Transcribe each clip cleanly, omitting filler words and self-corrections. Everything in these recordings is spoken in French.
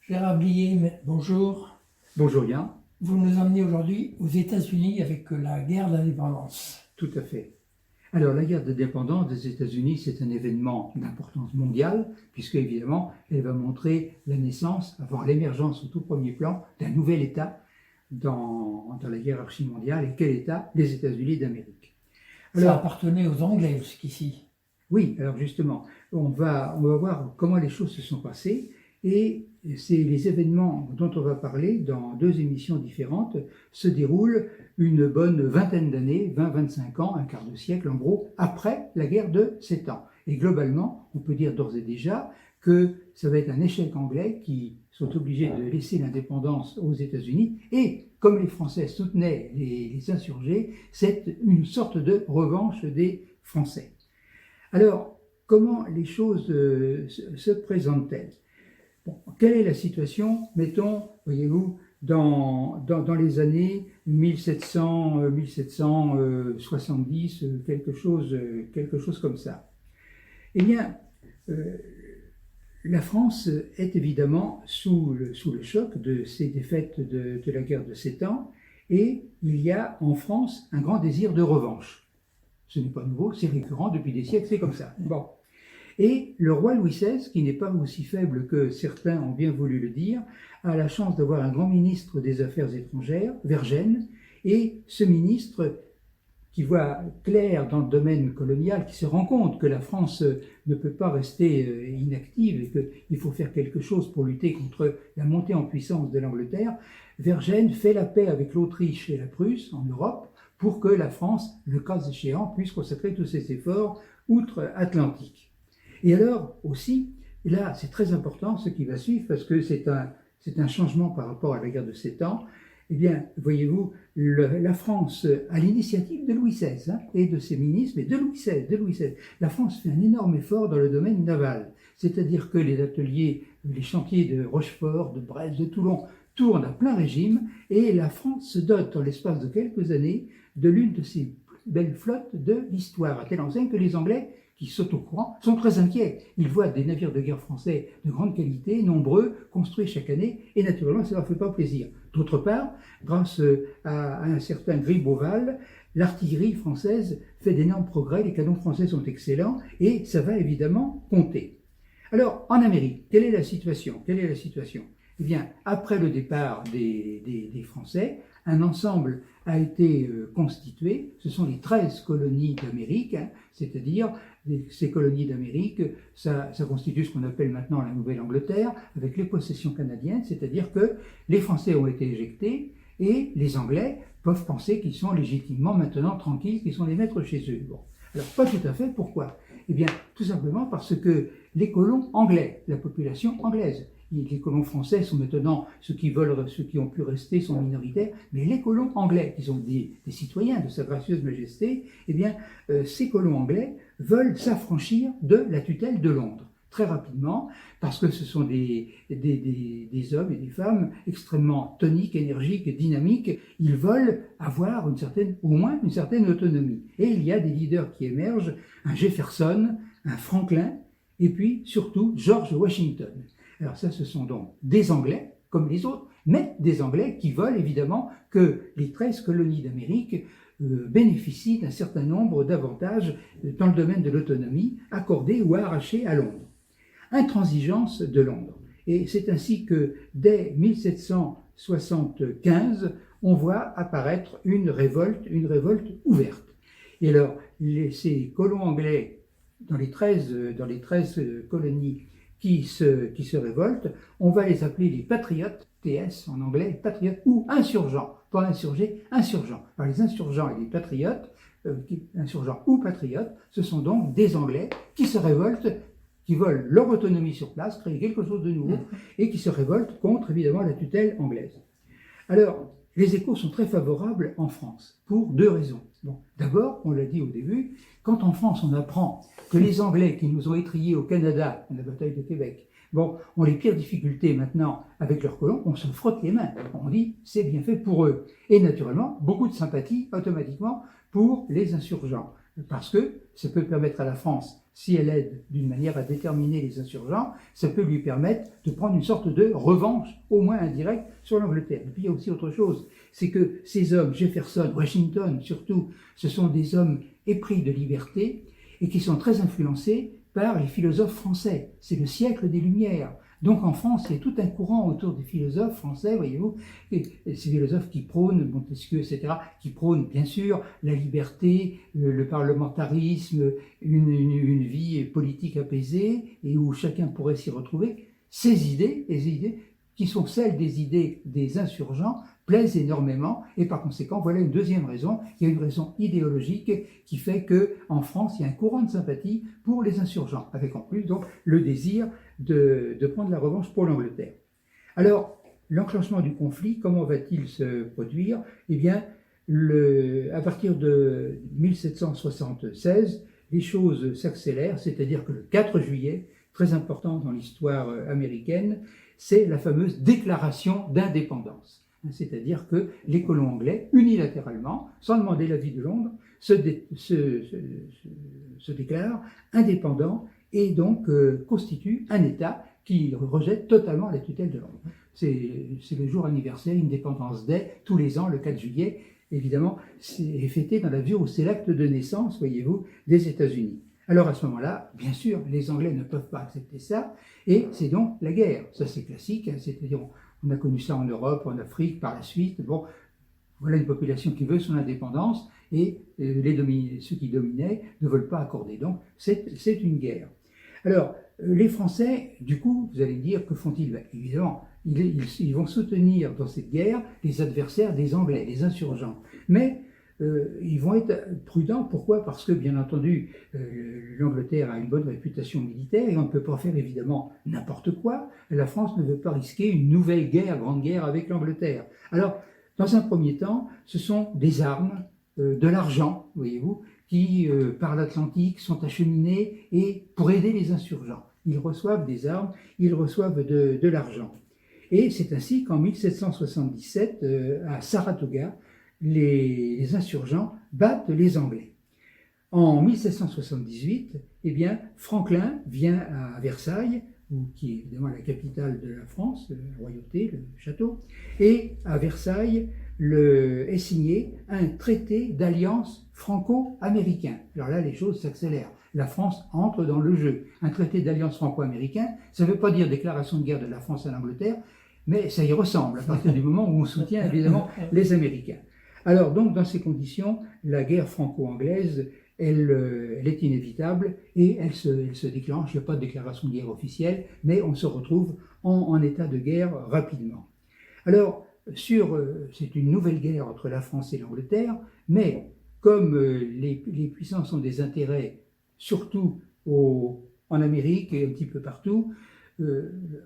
Gérard Blier, bonjour. Bonjour Yann. Vous nous emmenez aujourd'hui aux États-Unis avec la guerre d'indépendance. Tout à fait. Alors la guerre d'indépendance des États-Unis, c'est un événement d'importance mondiale, puisque évidemment, elle va montrer la naissance, voire l'émergence au tout premier plan, d'un nouvel État dans la hiérarchie mondiale. Et quel État? Les États-Unis d'Amérique. Ça appartenait aux Anglais jusqu'ici. Oui, alors justement, on va voir comment les choses se sont passées. Et les événements dont on va parler dans deux émissions différentes se déroulent une bonne vingtaine d'années, 20-25 ans, un quart de siècle en gros, après la guerre de 7 ans. Et globalement, on peut dire d'ores et déjà que ça va être un échec anglais qui sont obligés de laisser l'indépendance aux États-Unis. Et comme les Français soutenaient les insurgés, c'est une sorte de revanche des Français. Alors, comment les choses se présentent-elles? Bon, quelle est la situation, mettons, voyez-vous, dans les années 1770, quelque chose comme ça? Eh bien, la France est évidemment sous le choc de ces défaites de la guerre de 7 ans, et il y a en France un grand désir de revanche. Ce n'est pas nouveau, c'est récurrent depuis des siècles, c'est comme ça. Bon. Et le roi Louis XVI, qui n'est pas aussi faible que certains ont bien voulu le dire, a la chance d'avoir un grand ministre des Affaires étrangères, Vergennes, et ce ministre qui voit clair dans le domaine colonial, qui se rend compte que la France ne peut pas rester inactive et qu'il faut faire quelque chose pour lutter contre la montée en puissance de l'Angleterre, Vergennes fait la paix avec l'Autriche et la Prusse en Europe pour que la France, le cas échéant, puisse consacrer tous ses efforts outre-Atlantique. Et alors aussi, et là c'est très important ce qui va suivre parce que c'est un changement par rapport à la guerre de 7 ans, eh bien, voyez-vous, la France, à l'initiative de Louis XVI et de ses ministres, mais de Louis XVI, la France fait un énorme effort dans le domaine naval. C'est-à-dire que les ateliers, les chantiers de Rochefort, de Brest, de Toulon tournent à plein régime et la France se dote, dans l'espace de quelques années, de l'une de ses plus belles flottes de l'histoire, à telle enseigne que les Anglais, qui sautent au courant, sont très inquiets. Ils voient des navires de guerre français de grande qualité, nombreux, construits chaque année, et naturellement, ça ne leur fait pas plaisir. D'autre part, grâce à un certain Gribeauval, l'artillerie française fait d'énormes progrès, les canons français sont excellents, et ça va évidemment compter. Alors, en Amérique, quelle est la situation? Eh bien, après le départ des Français, un ensemble a été constitué, ce sont les 13 colonies d'Amérique, c'est-à-dire ces colonies d'Amérique, ça constitue ce qu'on appelle maintenant la Nouvelle-Angleterre, avec les possessions canadiennes, c'est-à-dire que les Français ont été éjectés et les Anglais peuvent penser qu'ils sont légitimement maintenant tranquilles, qu'ils sont les maîtres chez eux. Bon. Alors pas tout à fait, pourquoi? Eh bien, tout simplement parce que les colons anglais, la population anglaise, les colons français sont maintenant, ceux qui ont pu rester sont minoritaires, mais les colons anglais, qui sont des citoyens de Sa Gracieuse Majesté, eh bien, ces colons anglais veulent s'affranchir de la tutelle de Londres, très rapidement, parce que ce sont des hommes et des femmes extrêmement toniques, énergiques, dynamiques. Ils veulent avoir au moins une certaine autonomie. Et il y a des leaders qui émergent, un Jefferson, un Franklin, et puis surtout George Washington. Alors ça, ce sont donc des Anglais, comme les autres, mais des Anglais qui veulent évidemment que les 13 colonies d'Amérique bénéficient d'un certain nombre d'avantages dans le domaine de l'autonomie accordés ou arrachés à Londres. Intransigeance de Londres. Et c'est ainsi que dès 1775, on voit apparaître une révolte ouverte. Et alors, ces colons anglais dans les 13 colonies qui se révoltent, on va les appeler les patriotes, TS en anglais, patriotes ou insurgents, pas insurgés, insurgents. Alors les insurgents et les patriotes, insurgents ou patriotes, ce sont donc des Anglais qui se révoltent, qui veulent leur autonomie sur place, créer quelque chose de nouveau, et qui se révoltent contre évidemment la tutelle anglaise. Alors, les échos sont très favorables en France, pour deux raisons. Bon, d'abord, on l'a dit au début, quand en France on apprend que les Anglais qui nous ont étrillés au Canada, à la bataille de Québec, ont les pires difficultés maintenant avec leurs colons, on se frotte les mains. On dit, c'est bien fait pour eux. Et naturellement, beaucoup de sympathie automatiquement pour les insurgents. Parce que ça peut permettre à la France si elle aide d'une manière à déterminer les insurgents, ça peut lui permettre de prendre une sorte de revanche, au moins indirecte, sur l'Angleterre. Et puis il y a aussi autre chose, c'est que ces hommes, Jefferson, Washington surtout, ce sont des hommes épris de liberté et qui sont très influencés par les philosophes français. C'est le siècle des Lumières. Donc en France, il y a tout un courant autour des philosophes français, voyez-vous, et ces philosophes qui prônent, Montesquieu, etc., qui prônent bien sûr la liberté, le parlementarisme, une vie politique apaisée, et où chacun pourrait s'y retrouver. Ces idées, les idées qui sont celles des idées des insurgents, plaisent énormément, et par conséquent, voilà une deuxième raison, il y a une raison idéologique qui fait qu'en France, il y a un courant de sympathie pour les insurgents, avec en plus donc le désir de prendre la revanche pour l'Angleterre. Alors, l'enclenchement du conflit, comment va-t-il se produire? Eh bien, à partir de 1776, les choses s'accélèrent, c'est-à-dire que le 4 juillet, très important dans l'histoire américaine, c'est la fameuse déclaration d'indépendance. C'est-à-dire que les colons anglais, unilatéralement, sans demander l'avis de Londres, se déclarent indépendants et donc constituent un État qui rejette totalement la tutelle de Londres. C'est le jour anniversaire, Independence Day, tous les ans, le 4 juillet, évidemment, c'est fêté dans la mesure où c'est l'acte de naissance, voyez-vous, des États-Unis. Alors à ce moment-là, bien sûr, les Anglais ne peuvent pas accepter ça, et c'est donc la guerre. Ça c'est classique, hein, c'est-à-dire on a connu ça en Europe, en Afrique, par la suite. Bon, voilà une population qui veut son indépendance, et ceux qui dominaient ne veulent pas accorder. Donc c'est une guerre. Alors, les Français, du coup, vous allez me dire, que font-ils? Ben, évidemment, ils vont soutenir dans cette guerre les adversaires des Anglais, les insurgents. Mais ils vont être prudents. Pourquoi? Parce que, bien entendu, l'Angleterre a une bonne réputation militaire et on ne peut pas faire évidemment n'importe quoi. La France ne veut pas risquer une nouvelle guerre, grande guerre avec l'Angleterre. Alors, dans un premier temps, ce sont des armes, de l'argent, voyez-vous, qui, par l'Atlantique, sont acheminés et pour aider les insurgents. Ils reçoivent des armes, ils reçoivent de l'argent. Et c'est ainsi qu'en 1777, à Saratoga, les insurgents battent les Anglais. En 1778, eh bien, Franklin vient à Versailles, qui est évidemment la capitale de la France, la royauté, le château, et à Versailles est signé un traité d'alliance franco-américain. Alors là, les choses s'accélèrent. La France entre dans le jeu. Un traité d'alliance franco-américain, ça ne veut pas dire déclaration de guerre de la France à l'Angleterre, mais ça y ressemble à partir du moment où on soutient évidemment les Américains. Alors donc, dans ces conditions, la guerre franco-anglaise, elle est inévitable et elle se déclenche. Il n'y a pas de déclaration de guerre officielle, mais on se retrouve en état de guerre rapidement. Alors, c'est une nouvelle guerre entre la France et l'Angleterre, mais comme les puissances ont des intérêts, surtout en Amérique et un petit peu partout,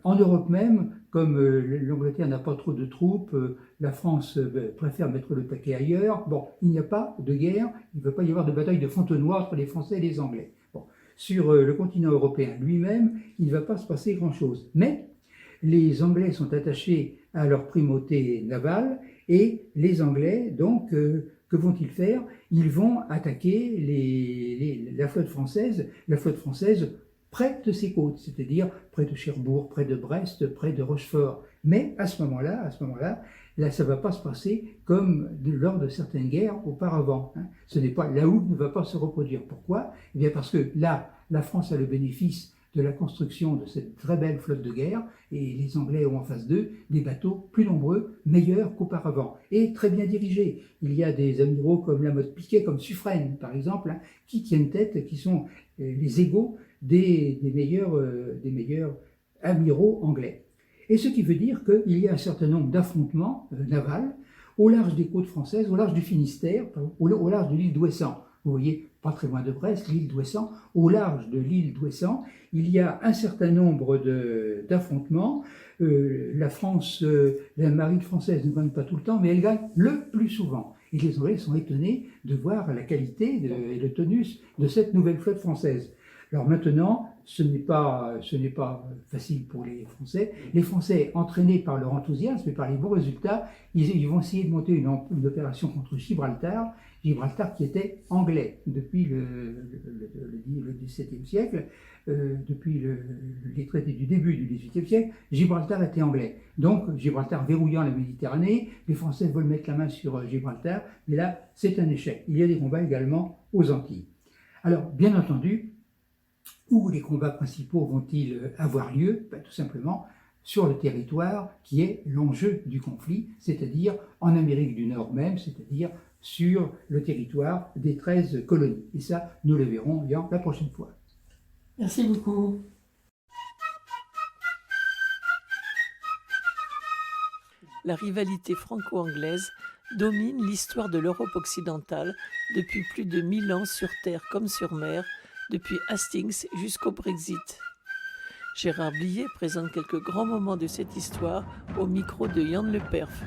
en Europe même, comme l'Angleterre n'a pas trop de troupes, la France préfère mettre le paquet ailleurs. Bon, il n'y a pas de guerre, il ne va pas y avoir de bataille de Fontenoy entre les Français et les Anglais. Bon, sur le continent européen lui-même, il ne va pas se passer grand-chose. Mais les Anglais sont attachés à leur primauté navale et les Anglais, donc, que vont-ils faire? Ils vont attaquer la flotte française près de ses côtes, c'est-à-dire près de Cherbourg, près de Brest, près de Rochefort. Mais à ce moment-là, là, ça ne va pas se passer comme lors de certaines guerres auparavant. Hein. La houppe ne va pas se reproduire. Pourquoi? Eh bien parce que là, la France a le bénéfice de la construction de cette très belle flotte de guerre, et les Anglais ont en face d'eux des bateaux plus nombreux, meilleurs qu'auparavant, et très bien dirigés. Il y a des amiraux comme Lamotte Piquet, comme Suffren, par exemple, hein, qui tiennent tête, qui sont les égaux des meilleurs amiraux anglais. Et ce qui veut dire qu'il y a un certain nombre d'affrontements navals au large des côtes françaises, au large du Finistère, au large de l'île d'Ouessant. Vous voyez, pas très loin de Brest, l'île d'Ouessant. Au large de l'île d'Ouessant, il y a un certain nombre d'affrontements. La France, la marine française ne gagne pas tout le temps, mais elle gagne le plus souvent. Et les Anglais sont étonnés de voir la qualité et le tonus de cette nouvelle flotte française. Alors maintenant, ce n'est pas facile pour les Français. Les Français, entraînés par leur enthousiasme et par les bons résultats, ils vont essayer de monter une opération contre Gibraltar, Gibraltar qui était anglais depuis le XVIIe siècle, depuis les traités du début du XVIIIe siècle, Gibraltar était anglais. Donc Gibraltar verrouillant la Méditerranée, les Français veulent mettre la main sur Gibraltar, mais là c'est un échec. Il y a des combats également aux Antilles. Alors bien entendu, où les combats principaux vont-ils avoir lieu? Tout simplement sur le territoire qui est l'enjeu du conflit, c'est-à-dire en Amérique du Nord même, c'est-à-dire sur le territoire des 13 colonies. Et ça, nous le verrons bien la prochaine fois. Merci beaucoup. La rivalité franco-anglaise domine l'histoire de l'Europe occidentale depuis plus de 1000 ans sur terre comme sur mer, depuis Hastings jusqu'au Brexit. Gérard Blier présente quelques grands moments de cette histoire au micro de Yann Le Perf.